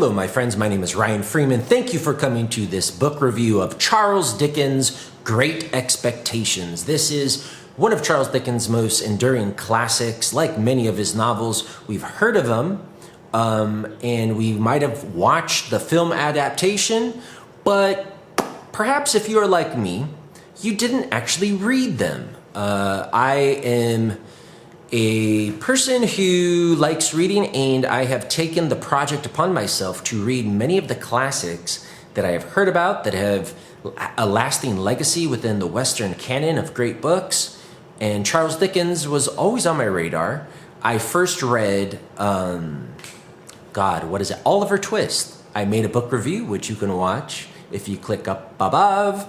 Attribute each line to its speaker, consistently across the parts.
Speaker 1: Hello, my friends. My name is Ryan Freeman. Thank you for coming to this book review of Charles Dickens' Great Expectations. This is one of Charles Dickens' most enduring classics. Like many of his novels, we've heard of them, and we might have watched the film adaptation, but perhaps if you are like me, you didn't actually read them. I am a person who likes reading, and I have taken the project upon myself to read many of the classics that I have heard about that have a lasting legacy within the Western canon of great books. And Charles Dickens was always on my radar. I first read, Oliver Twist. I made a book review, which you can watch if you click up above.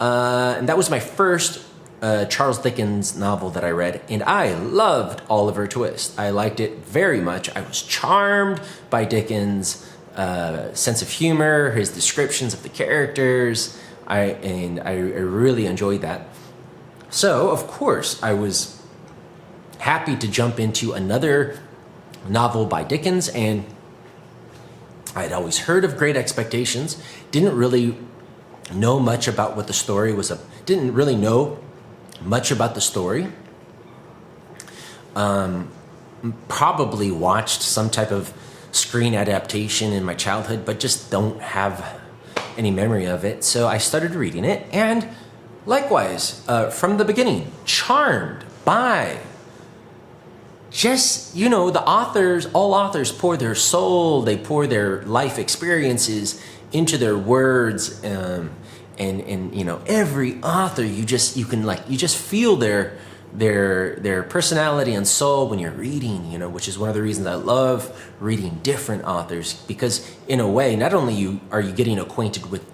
Speaker 1: And that was my first Charles Dickens novel that I read, and I loved Oliver Twist. I liked it very much. I was charmed by Dickens' sense of humor, his descriptions of the characters, I really enjoyed that. So, of course, I was happy to jump into another novel by Dickens, and I'd always heard of Great Expectations, didn't really know much about what the story was, didn't really know much about the story. Probably watched some type of screen adaptation in my childhood, but just don't have any memory of it. So I started reading it, and likewise, from the beginning, charmed by just, the authors. All authors pour their soul, they pour their life experiences into their words, and every author, you just feel their personality and soul when you're reading, which is one of the reasons I love reading different authors, because in a way, not only are you getting acquainted with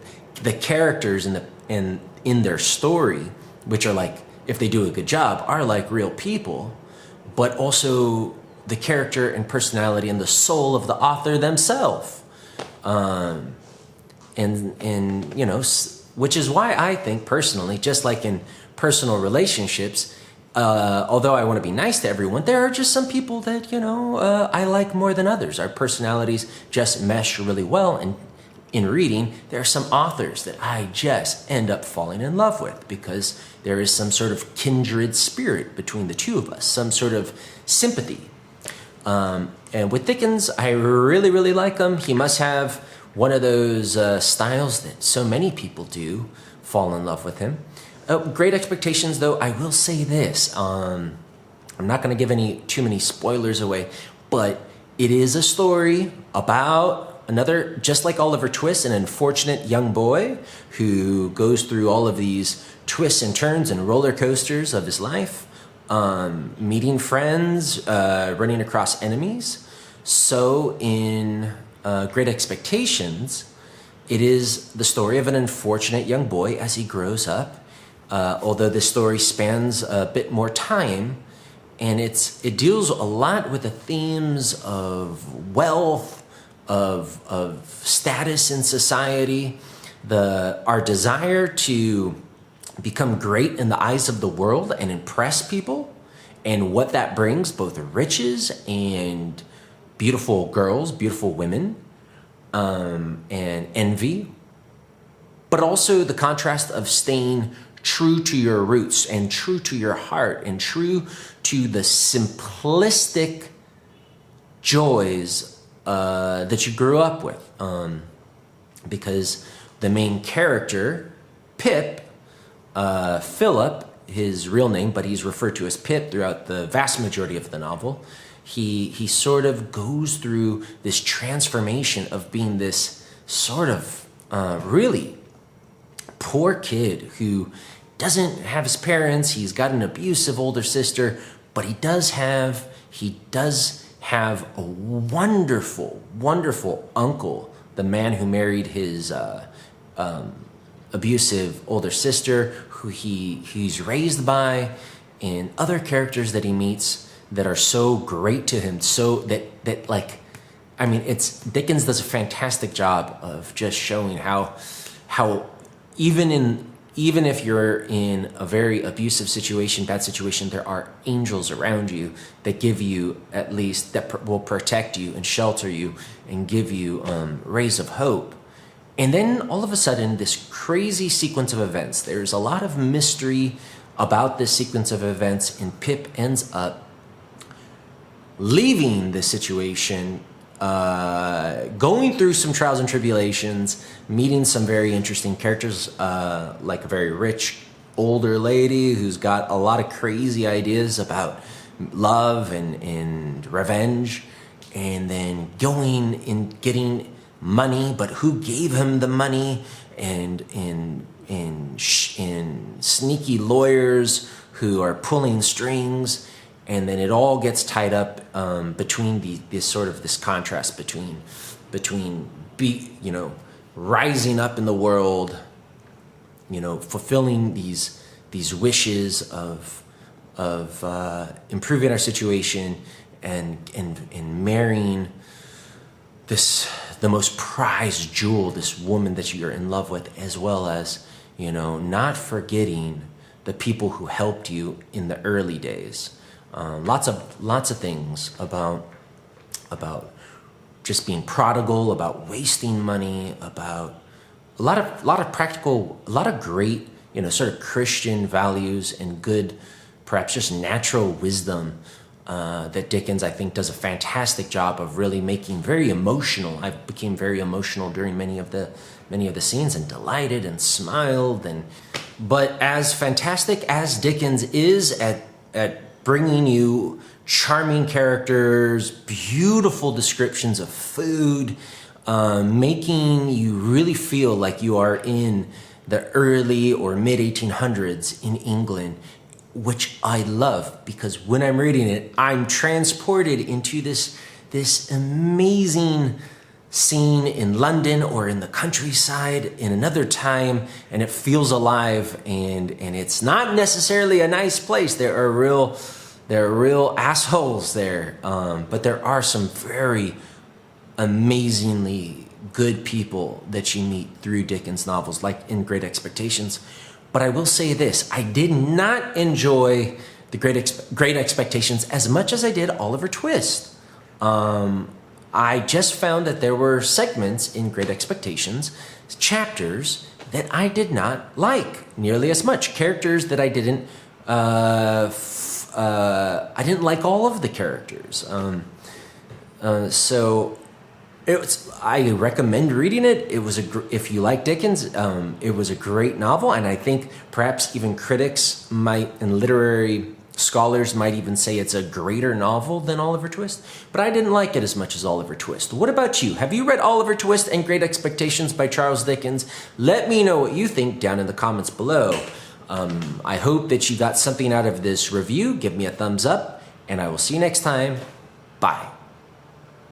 Speaker 1: the characters in their story, which are like, if they do a good job, are like real people, but also the character and personality and the soul of the author themselves. Which is why I think personally, just like in personal relationships, although I want to be nice to everyone, there are just some people that, I like more than others. Our personalities just mesh really well. And in reading, there are some authors that I just end up falling in love with because there is some sort of kindred spirit between the two of us, some sort of sympathy. And with Dickens, I really, really like him. He must have one of those styles that so many people do fall in love with him. Great Expectations, though, I will say this. I'm not going to give too many spoilers away, but it is a story about another, just like Oliver Twist, an unfortunate young boy who goes through all of these twists and turns and roller coasters of his life, meeting friends, running across enemies. So in Great Expectations, it is the story of an unfortunate young boy as he grows up. Although this story spans a bit more time, and it deals a lot with the themes of wealth, of status in society, our desire to become great in the eyes of the world and impress people, and what that brings, both riches and beautiful girls, beautiful women, and envy, but also the contrast of staying true to your roots and true to your heart and true to the simplistic joys that you grew up with. Because the main character, Pip, Philip, his real name, but he's referred to as Pip throughout the vast majority of the novel, he sort of goes through this transformation of being this sort of really poor kid who doesn't have his parents. He's got an abusive older sister, but he does have a wonderful, wonderful uncle, the man who married his abusive older sister, who he's raised by, and other characters that he meets that are so great to him, so that like, I mean, Dickens does a fantastic job of just showing how even even if you're in a very abusive situation, bad situation, there are angels around you that give you, at least, that will protect you and shelter you and give you rays of hope. And then all of a sudden, this crazy sequence of events, there's a lot of mystery about this sequence of events, and Pip ends up leaving this situation, going through some trials and tribulations, meeting some very interesting characters, like a very rich older lady who's got a lot of crazy ideas about love and revenge, and then going and getting money, but who gave him the money, and sneaky lawyers who are pulling strings. And then it all gets tied up between this contrast between rising up in the world, fulfilling these wishes of improving our situation, and marrying the most prized jewel, this woman that you're in love with, as well as not forgetting the people who helped you in the early days. Lots of things about just being prodigal, about wasting money, about a lot of practical, a lot of great, sort of Christian values and good, perhaps just natural wisdom that Dickens, I think, does a fantastic job of really making very emotional. I became very emotional during many of the scenes, and delighted and smiled. But as fantastic as Dickens is at bringing you charming characters, beautiful descriptions of food, making you really feel like you are in the early or mid 1800s in England, which I love, because when I'm reading it, I'm transported into this amazing scene in London or in the countryside in another time, and it feels alive, and it's not necessarily a nice place. There are real assholes there, but there are some very amazingly good people that you meet through Dickens novels, like in Great Expectations. But I will say this, I did not enjoy the Great Expectations as much as I did Oliver Twist. I just found that there were segments in Great Expectations, chapters, that I did not like nearly as much. Characters that I didn't like all of the characters. So I recommend reading it. It was if you like Dickens, it was a great novel, and I think perhaps even critics and literary scholars might even say it's a greater novel than Oliver Twist. But I didn't like it as much as Oliver Twist. What about you? Have you read Oliver Twist and Great Expectations by Charles Dickens? Let me know what you think down in the comments below. I hope that you got something out of this review. Give me a thumbs up, and I will see you next time. Bye.